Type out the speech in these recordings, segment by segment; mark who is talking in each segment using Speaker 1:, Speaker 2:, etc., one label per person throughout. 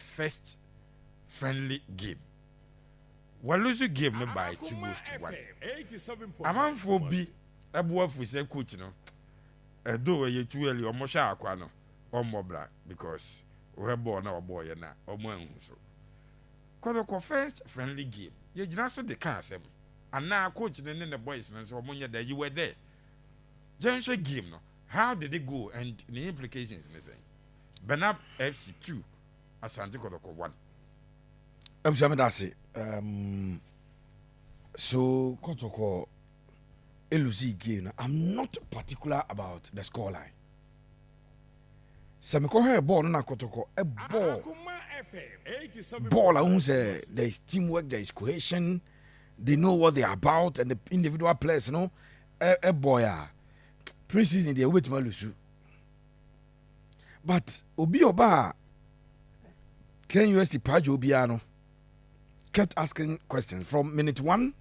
Speaker 1: first friendly game. We lose a game by 2-1. A man for B, a boy for say coach no. Do you too early or more aquano or more black because we're born our boy and or more so. Kotoko first friendly game. You just the castle. And now coach and the boys and so when that you were there. General game no. How did it go and the implications in the same? Benab FC 2, Asante Kotoko 1.
Speaker 2: So Kotoko elusi game. I'm not particular about the scoreline. Samiko have ball na Kotoko a ball. I won't say there is teamwork, there is cohesion. They know what they are about, and the individual players, you know, a boy. Pre-season they wait malusu. But Obi Oba Ken UST Pajo Obiano kept asking questions from minute 1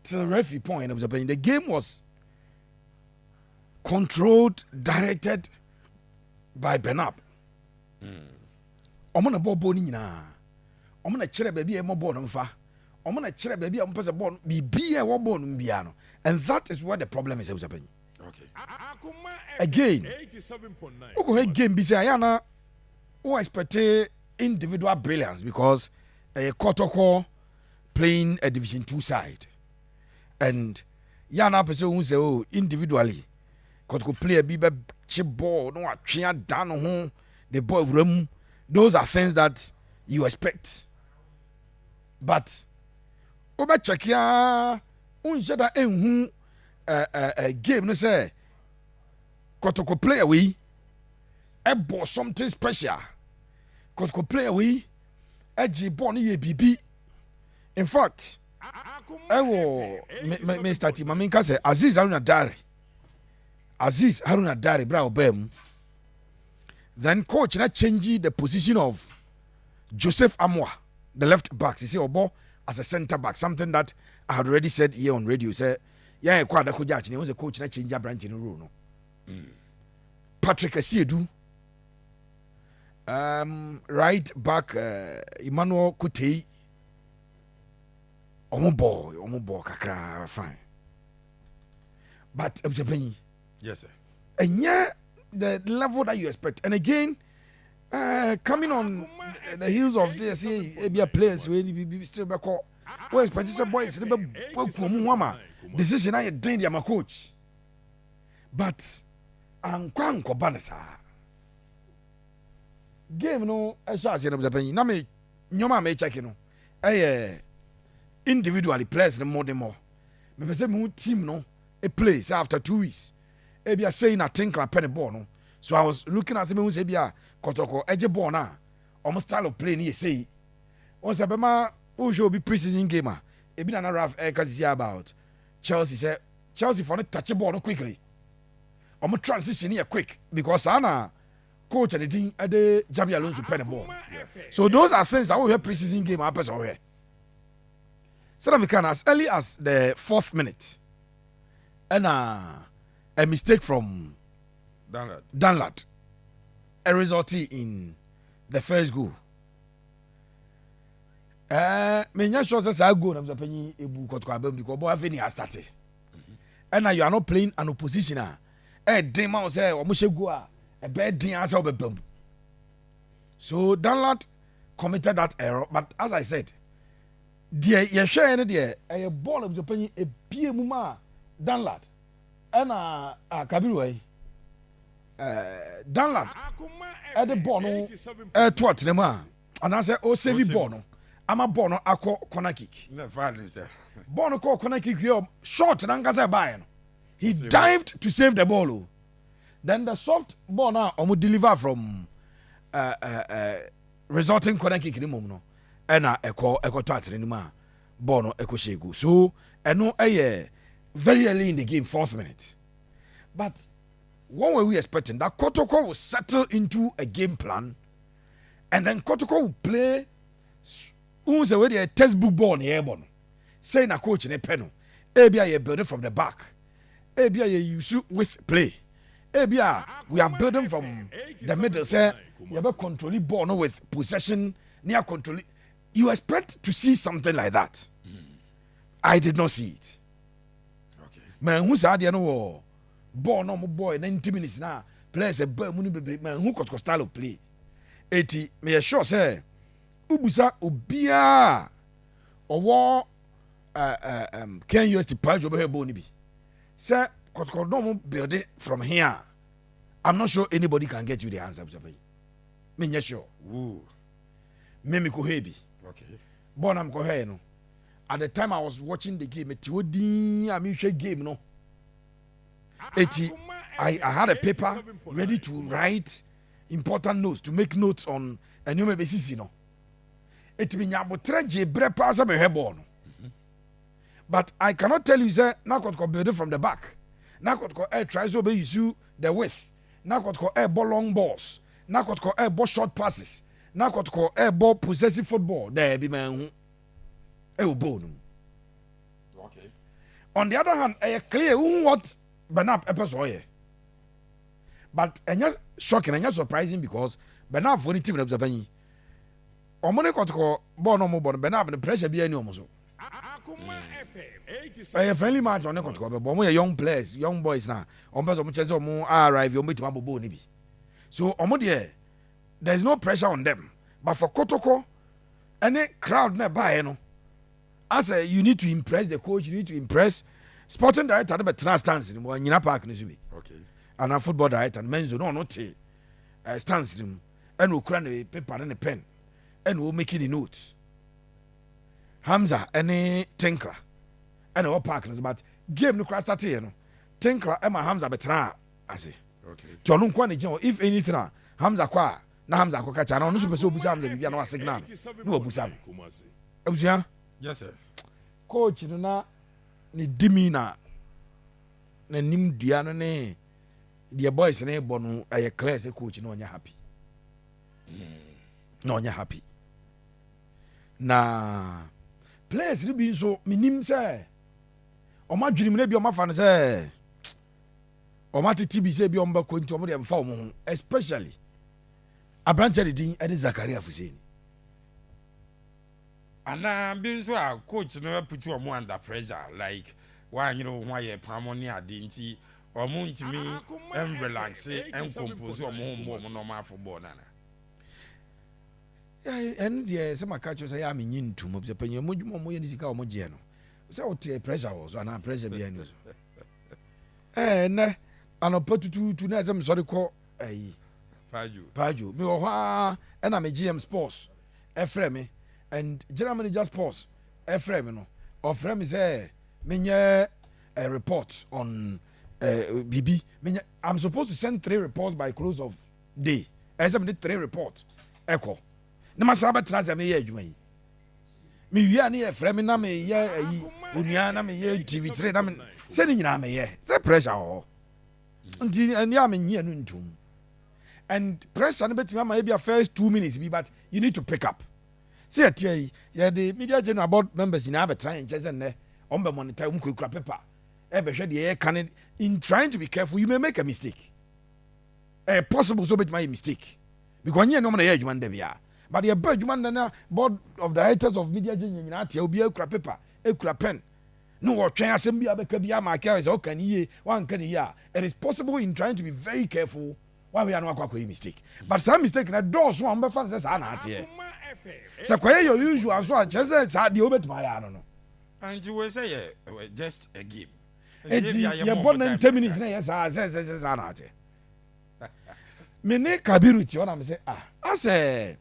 Speaker 2: till referee point. The game was controlled, directed by Benab. Omona bobo ni nyina. Omona chere baby e mo ball no mfa. Omona chere baby e mo pese ball bibi e wo ball no mbia no. And that is where the problem is. Okay. Again, okay, game be say Ayana who expect individual brilliance because a Kotoko playing a Division 2 side. And Yana person who say oh individually Kotoko play a big chip ball, no a down home, the ball room. Those are things that you expect. But over check ya unjada enhu a game no say Kotoko play away a ball something special. Kotoko play away a G ball ni BB. In fact, I will Mr. Timaminka say Aziz Haruna Dari bra obem. Then coach na change the position of Joseph Amwa, the left back. He say Obo as a center back, something that I had already said here on radio. Say yeah, kwada ko judge. He was a coach na change a branch in the rule no. Patrick Asiedu, right back Emmanuel Kutei. Omo boy, kakra fine. But
Speaker 1: yes, sir.
Speaker 2: And yeah, the level that you expect. And again, coming on the heels of this, be a place where you still back. Well, expect some boys decision I did my coach. But I'm quite banasa. Game no as you know the na me nyoma me check no. Individually players the more. Me pese me team no a place after 2 weeks. Ebi a saying a Tinkler penny ball no. So I was looking at me who say bia Kotoko eje ball na. Almost style of play ni say. Once abema who should be preseason gamer. Ebi na raf cause about Chelsea say Chelsea for not touch the ball no quickly. Almost transition here quick because Anna coach and the team at the Jabi Alonso penny ball. Yeah. So those are things I will hear preseason game happens over here. So that we can as early as the 4th minute. And a mistake from Danlad. A result in the first goal. Me nya sure say I go na penny ebu Kotoko because boy have has started. And now you are not playing an opposition. Dema say o mo shegu a bad din as obebam. So Danlad committed that error, but as I said, ye share any there a ball of the penny a pie muma Danlad. And Kabiru Danlad at the bono twat nema and I say oh save bono I'm a bono ako corner kick bono call corner kick here short and Bayern he dived to save the ball. Then the soft ball now almost deliver from resulting corner kick in the moment and echo twat anymore bono echo shegu so and no very early in the game, 4th minute. But what were we expecting? That Kotoko will settle into a game plan, and then Kotoko will play. Who's already a textbook ball in the airborne? Saying a coach in a panel. Abia you build it from the back. Abia you use with play. Ebia, we are building from the middle. Say, you have a controlling ball no, with possession, near control. You expect to see something like that. I did not see it.
Speaker 1: Okay.
Speaker 2: Man, who's out there no ball no more boy 90 minutes now. Players a ball money be man who got style of play. 80 me sure say ubusa obia owo can use the page over here boni bi. Say Kotoko no build it from here. I'm not sure anybody can get you the answer. Me sure.
Speaker 1: Ooh.
Speaker 2: Me ko hebi.
Speaker 1: Okay.
Speaker 2: Born am ko he no. At the time I was watching the game, game no. I had a paper ready to write important notes, to make notes on a new basis, you know. It means I would treasure bread pass up a hairborn. But I cannot tell you, sir, now got build it from the back. Now got air tries to be you the width. Now got air ball long balls. Now got air ball short passes. Now got air ball possessive football. There be man. Okay. On the other hand, I clear what Benab episode. But and just shocking and just surprising because Benab for the team of the Benny. Omone Kotoko born no more Benab the pressure be any almost. A friendly match on the Kotoko, but we young players, young boys now. On better much as more arrive, you meet Mambo Bonibi. So Omodie, there's no pressure on them. But for Kotoko, any crowd nearby, you know. As you need to impress the coach, you need to impress sporting director, but stance in one park.
Speaker 1: Okay.
Speaker 2: And a football director, men's no not stance in and we'll cram a paper and a pen and we'll make it the notes. Hamza, any Tinkler, and all parkers, but game no crash start here. Tinkler, Emma Hamza, but I say.
Speaker 1: Okay.
Speaker 2: John Kwan, if anything, Hamza Kwa, na Hamza Kokacha, and no super so Busam, the no signal. No Busam.
Speaker 1: Yes, sir.
Speaker 2: Coach na ni dimi na nim dua no ne the boys na ebo no aye clear say coach no onya happy. No onya happy. Na players ni bi so minim say o ma dwunim na bi o ma fa no say o ma titi bi say bi o mba ko nti o mo de mfa o mo especially Abrante de din Edi Zakaria Fuseni.
Speaker 1: And I'm being so a coach never put you under pressure, like why you know why a palmoni identity or moon to me and relax and compose your more normal football.
Speaker 2: And yes, some catchers I am in to move the penny more mojiano. So pressure was on pressure behind us. And I put to know some sorry call a Paju. Me and I'm a GM Sports. Efreme. And general manager sports, Ephraim, no, or Ephraim is a report on BB. I'm supposed to send 3 reports by close of day. As I did 3 reports. Echo. No matter what trans I may hear you. Me, you are near Ephraim, and I may hear Uniana, may hear TV3, I mean, sending you, may hear. The pressure. And I'm in here, and pressure, maybe a first 2 minutes, but you need to pick up. See at ye, the media general board members in Abba trying just and on the monitor paper. Ever shed the air cannon in trying to be careful, you may make a mistake. A possible so bit my mistake. Because you know my age one day, but the bird man board of directors of media general will be a crap paper, a crap pen. No or try assembly of a cabia, my car is all can ye, one can year. It is possible in trying to be very careful. Why we are not quite a mistake, but some mistake na doors one by fans are here. So, where your usual so just the over to my no.
Speaker 1: And you will say just a game.
Speaker 2: You're born in 10 minutes. Yes, I says Anate. Mene Kabiru, I'm say, I say,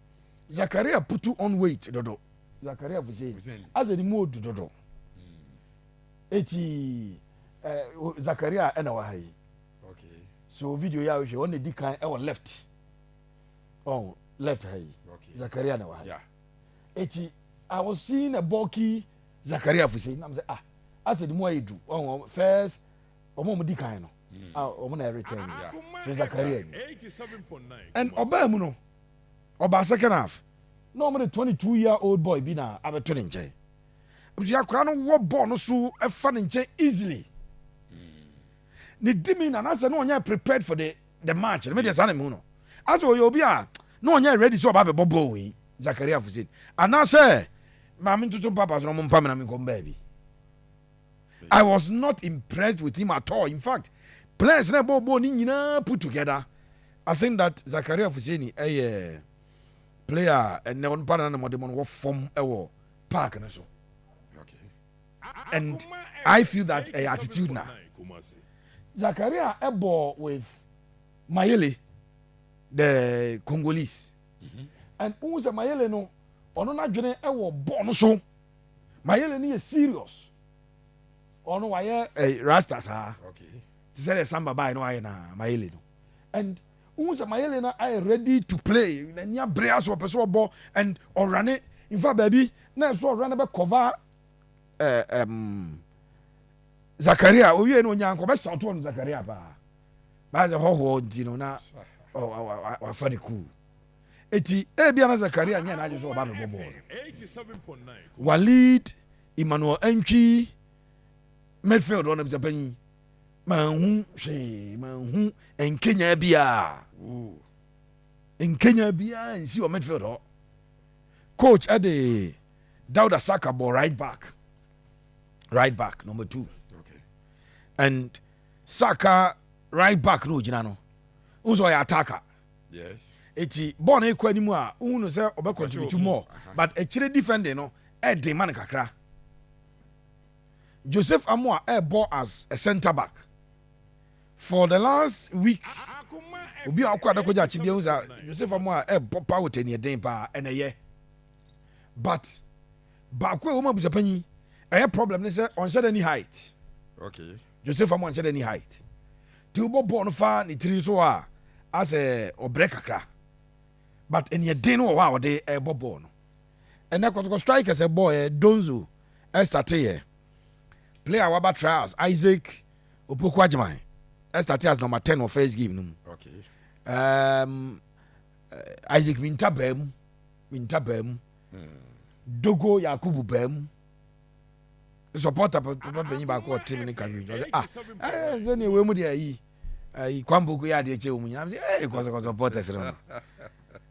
Speaker 2: Zakaria put you on weight, Dodo. Zakaria for say, as a remote Dodo. 80 Zakaria and our high. So video ya we only decline our left. Oh, left high. Okay. Zakaria na wa. Yeah. I was seeing a bulky Zakaria for saying, I'm say I said more you do. Oh, first omo decline no. Omo na return. Yeah. So Zakaria. 87.9. And oba mu no. Oba second half. No more 22-year-old boy bi na abeto ne nche. Obi akura no wo ball no so e fa ne nche easily. ne dimi na say no onya prepared for the match me dey say na no as obi a no onya ready so ba be bobo we Zakaria Fuseni and I say mama ntutu papa so mo mpa me na me kom baby. I was not impressed with him at all. In fact, players na bobo ni nyina put together. I think that Zakaria Fuseni a player and never partner na mo de mo form ewo park na so. And I feel that attitude now. Zakaria ebo with Mayele, the Congolese. And who say Mayele no, ono na dwene ewo ball so. Mayele ni is serious. Ono waye Rastas ha. Okay. Ti say samba ba no waye na Mayele no. And who say Mayele na are ready to play. Na nya breas wo person ball and orane. In fact baby, na so orane be cover Zakaria owie no nyanko be shout on Zakaria ba ba ze hoho ndi no na wa fa de cool eti bia na Zakaria nya na aje so ba me bobo 87.9 Walid Emmanuel Antwi midfield on be panyi manhu en Kenya bia nsi o midfield ho coach ade Dauda Saka ball right back number 2. Okay. And Saka right back no gina no. Unso ya attacker. Yes. Eti ball na ekwa nimu a unu say obe contribute more. But a chire defender no e dey man kakra. Joseph Amoa ball as a centre back. For the last week obi akwa da koja chi bia unsa Joseph Amoa pop out eni den pa eneye. But ba kwa wo mabusa panyi a problem is on shed any height. Okay. Joseph Amon shed any height. Tubo born far ni three so as a obrekakra. But in your din or wow they a bobo. And that got strike as a boy Donzo Estate. Player Waba trials Isaac Opokwajamai. Estate as number 10 or first game. Okay. Isaac Mintabem. Dogo Yakubu Bem. Supporter papa benyi ba ko team ni kan wi zeni we mu de ayi kwamboku ya de che o mu nyina ko supporter sere mo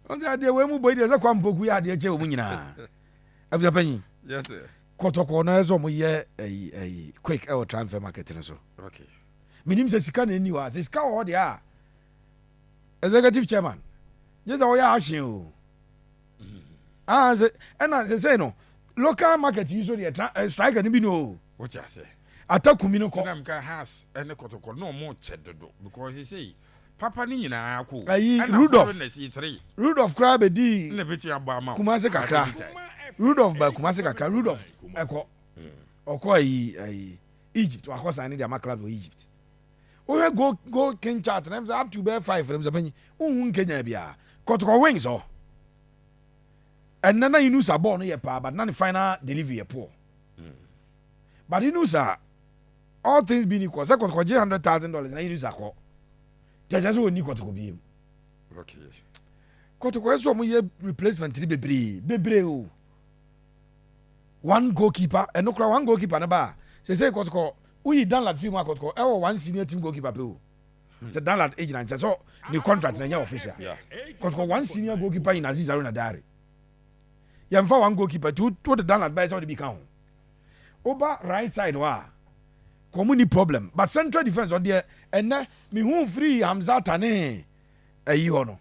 Speaker 2: on de we mu boy de za kwamboku ya de che o mu nyina abia panyi yes sir Kotoko na ezo mu ye ayi quick transfer market ne so okay minim se sika na ni wa se sika o de a executive chairman je za o ya ahyen o se say no local market usually strike and be no. What you say? Atakumi no ko. Nam ka has ene Kotoko no more chedodo because you say papa ni nyina akọ. Rudolph Crab di. Na beti abama. Kumase kakra. Rudolph eko. Oko ayi Egypt akọ sign the club of Egypt. We go king chart na up to be 5 from Japan. Unhun Kenya bia. Kotoko wings oh. And nana you know sa ball no ye pa but none final delivery poor. But you know sa all things being equal, second ko $100,000 na you know sa ko. Just we ni Kotoko bi. Okay. Kotoko so mo ye replacement ni bebre o. One goalkeeper and no kra one goalkeeper na ba. Say Kotoko we download film Kotoko e one senior team goalkeeper pe o. Say download agent and so the contract na official. Yeah. Kotoko one senior goalkeeper in Aziz Aruna Dare. Yamfa one goalkeeper to the download by so the become. Over right side wa community problem but central defense on there and me who free Hamzata ne ayi hono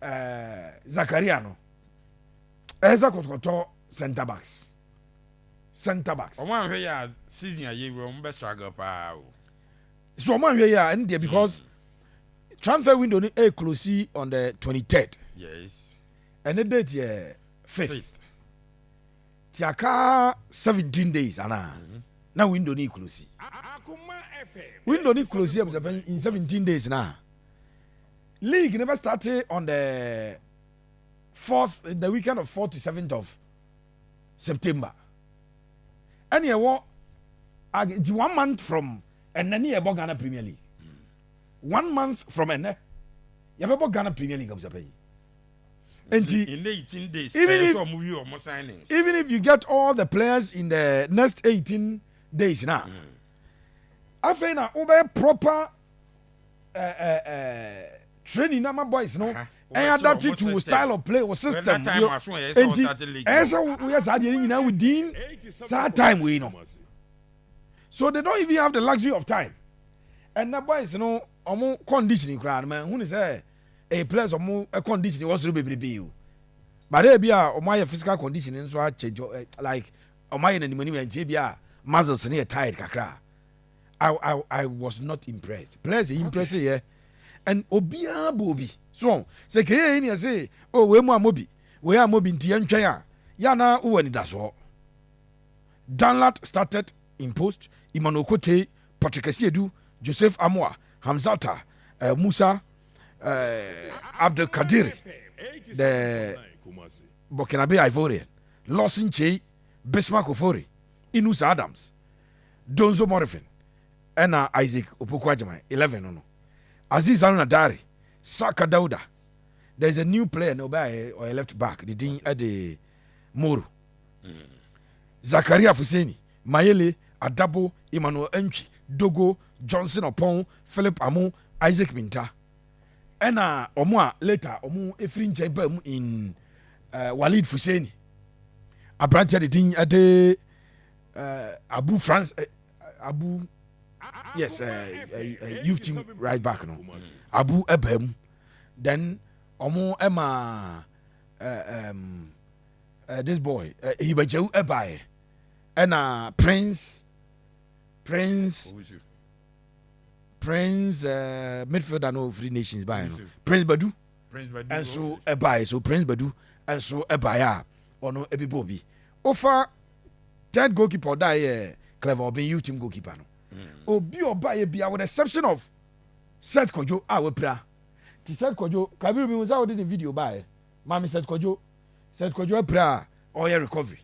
Speaker 2: Zakaria no eza Kotoko center backs o man hwe ya season ayi we on best struggle pa so man hwe ya and there because transfer window ni close on the 23rd. Yes. And the date yeah 5th. Tiaka 17 days ana. Na window ni close. Window ni close in 17 days na. League never started on the 4th, the weekend of 4th to 7th of September. And you want 1 month from and then you Ghana Premier League. 1 month from and you have Ghana Premier League of Japan. And in 18 days, even if you get all the players in the next 18 days now, afei na wobɛyɛ proper training na ma boys no and adapt it to style of play or system. And so we are within that time we know. So they don't even have the luxury of time. And that boys, you know, more conditioning crowd, man. Who is a place of more conditioning was to be you. But there be a my physical conditioning, so I change like my money and tibia muscles near tired kakra. I was not impressed. Players impressive, yeah. And obia bobi. So say ke ni say oh we mo amobi we amobi nti antwan a ya na wo ani da so. Danlat started in post Emmanuel Kote, Patrick Asiedu, Joseph Amoa, Hamzata, Musa, Abdul Kadir, the Burkinabe Ivorian, Lawson Che, Bismarck Ofori, Inus Adams, Donzo Morifin, and Isaac Opokwajama, 11 no. Aziz Al-Nadari, Saka Dauda. There's a new player no by or a left back, the Dean at the Moro. Zakaria Fuseni, Mayele, Adabo, Emmanuel Enchi, Dogo, Johnson Opon, Philip Amu, Isaac Minta. And Omwa later, Omu Efrin Jebem in Walid Fuseni. A branch at the Dean at the Abu France, Abu. Yes, youth team right back no. Abu Ebem, then Omo Emma, this boy, Hibajau Ebaye, and Prince, midfielder no Free Nations by no. Prince Badu, and so Ebaye, so Prince Badu, and so Ebaya, or no Ebibobi. Offer third goalkeeper die clever being youth team goalkeeper no. Obi oba bia with the exception of Seth Kojo awepra ti Seth Kojo Kabiru bi musa odi the video by mami Seth Kojo pra or your recovery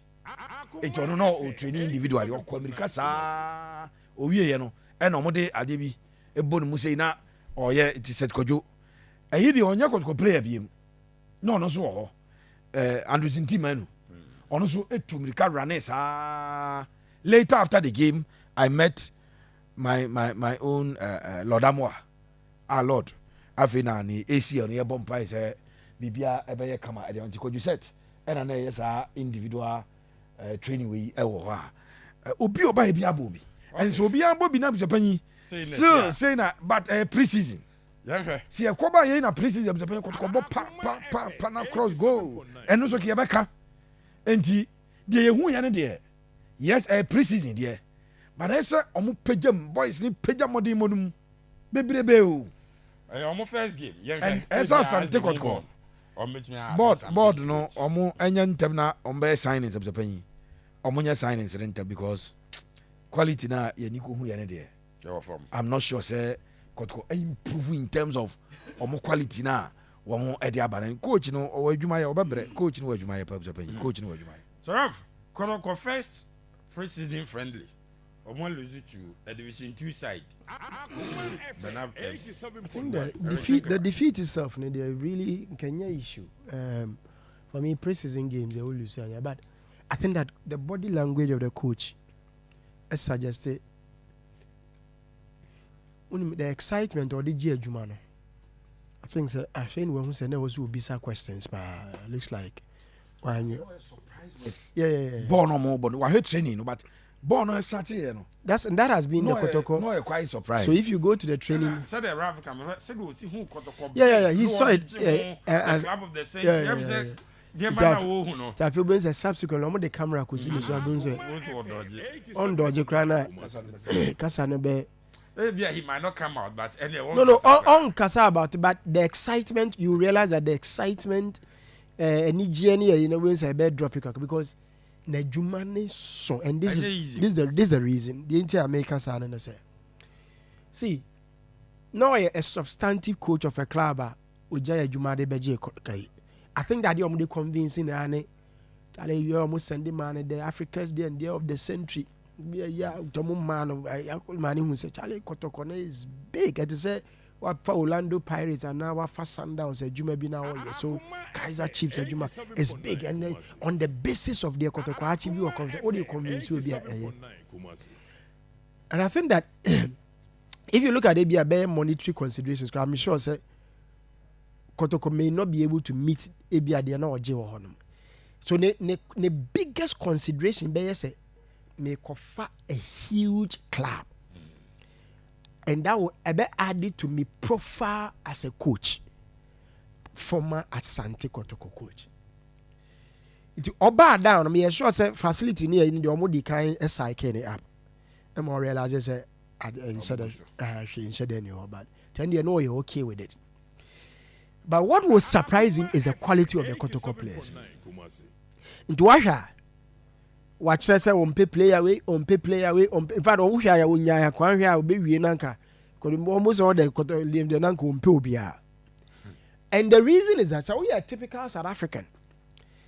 Speaker 2: it no no o training individually o America sa o wie ye no e no mo de ade bi e bonu mu sei na o ye ti Seth Kojo ayi de onya Kotoko player bi em no so ho Andrew Zintimanu ono so etu America run sa later after the game I met my own Lord Amoa, our Lord. Afina ni AC on your bompa is a bibia ebeye kama at the antico you set and an yes individual training we obi oba bia bobi and so bia bobi na Japan still saying that but pre-season see a koba ye na pre-season Japan pa na cross goal and also ki ebeka enti de ye hu ya ne de yes pre-season there. But I say, I'm pejam boys ni pejam modi modum bebrebe o.
Speaker 1: Omo first game.
Speaker 2: And as Asante Kotoko. Board no omo enya ntem na ombe signings of Japan. Omo nya signings renta because quality na ye ni ko hu ye ne de. I'm not sure say Kotoko improve in terms of omo quality na wo e de aba coach no o adwuma ye obebre coach no adwuma ye pa Japan. Coach no adwuma ye.
Speaker 1: So Ralph, Kotoko first pre-season friendly. Omo lose to a Division 2 side. Benab,
Speaker 3: I think the defeat itself, they really Kenya issue. For me, pre-season games they will lose, but I think that the body language of the coach has suggested the excitement or the Jumano. I think when we say there was be some questions, but looks like
Speaker 2: born no more, but we training, but. Born on Saturday, you know.
Speaker 3: That has been the Kotoko.
Speaker 2: No, quite surprised.
Speaker 3: So if you go to the training,
Speaker 1: said the Rav said we see who Kotoko.
Speaker 3: Yeah, he saw it.
Speaker 1: Club of the same.
Speaker 3: I feel when the subsequent the camera could see so on Dodge Crana Casanabe.
Speaker 1: Maybe he might not come out, but anyway.
Speaker 3: No, on Casa about but the excitement, you realize that the excitement any journey, you know, when it's a bed dropping because Nejumane so and this is the reason the entire Americans are and say see now a substantive coach of a club Ujaya Jumade Beji Kai. I think that you're convincing Anne you almost sending man the Africans the end of the century. Yeah, Tomu man of man who said Charlie Kotoko is big and to say what for Orlando Pirates and now what for Sundowns a Juma be now so Kaiser Chiefs a Juma is big and on the basis of their Kotoko achieve you what do you convince you be and I think that if you look at it, be monetary considerations. I'm sure say Kotoko may not be able to meet ABI na oje wo honom. So the biggest consideration be say may offer a huge club. And that will be added to me profile as a coach. Former Asante Kotoko coach. It's oba down. I mean, sure say facility near in the omodi kind SIK in the app. I'm more realize say instead of she instead any but then you know you're okay with it. But what was surprising is the quality of the Kotoko players. Into watch say on pay player away, in fact on hia ya wonya kwan hia obewie nanka almost all the nanka on pay obia. And the reason is that so we are typical South African.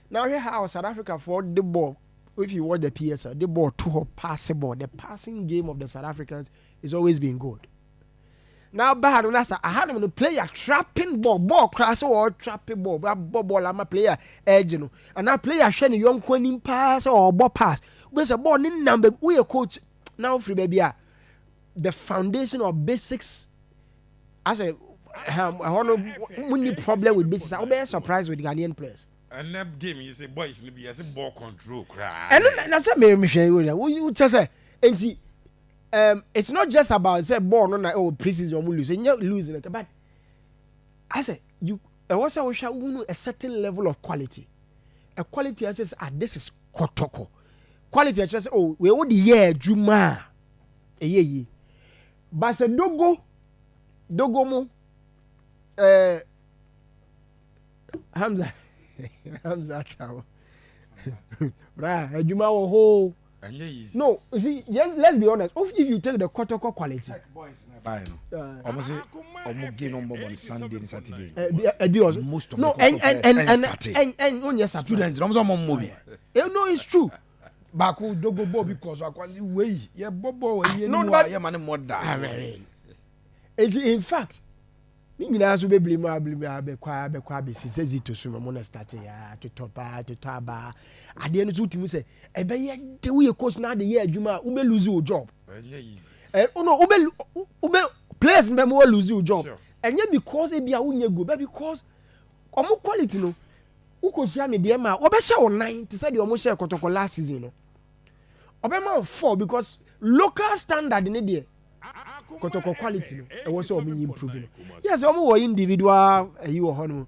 Speaker 3: Now here how South Africa for the ball, if you watch the PSL, the ball too passable. The passing game of the South Africans is always been good. Now bad when I had him to play a trapping ball crash or trapping ball I'm a player edge, and I play a shiny young queen pass or ball pass. There's a ball in number we a coach now free baby. The foundation of basics as a only problem with basics. I'll be surprised with Ghanaian players.
Speaker 1: And that game you say boys be as a ball control cry.
Speaker 3: And that's a me you just say it's not just about say ball no na preseason you lose and you losing but I say you also a certain level of quality. A quality I just this is Kotoko. Quality I just we would year Juma a ye. But say dogo mo Hamza Tower. Right, Juma ho. No, you see, let's be honest. If you take the Kotoko quality,
Speaker 2: almost game on Sunday and Saturday. Most of
Speaker 3: no, and yes,
Speaker 2: students, no,
Speaker 3: it's true.
Speaker 2: Baku dogo bo because I can way. Yeah, bobo, yeah, man, more that.
Speaker 3: In fact, nyina so bebli ma bekwa be sisi to so mo na start ya to toba ade no so timi say e be ye de we coach na de ye adwuma ube lose your job no ube players me mo lose your job enye because e bia unye go but because omo quality no ukosia me de ma obe hye o 9 to say de omo hye Kotoko last season no obe ma 4 because local standard ne de Kotoko quality no e was so improving. Yes, omo individual you were hono.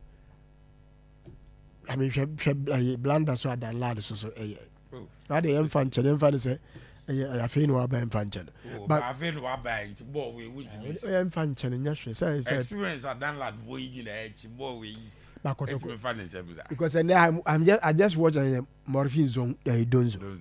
Speaker 3: I mean blanda so than lad so I dey infant say I feel no aba infant.
Speaker 1: But I feel no aba into ball we win to
Speaker 3: infant nyahwe say
Speaker 1: experience at than lad boy you na ball we
Speaker 3: because I just watch Morphine Zone Donzo.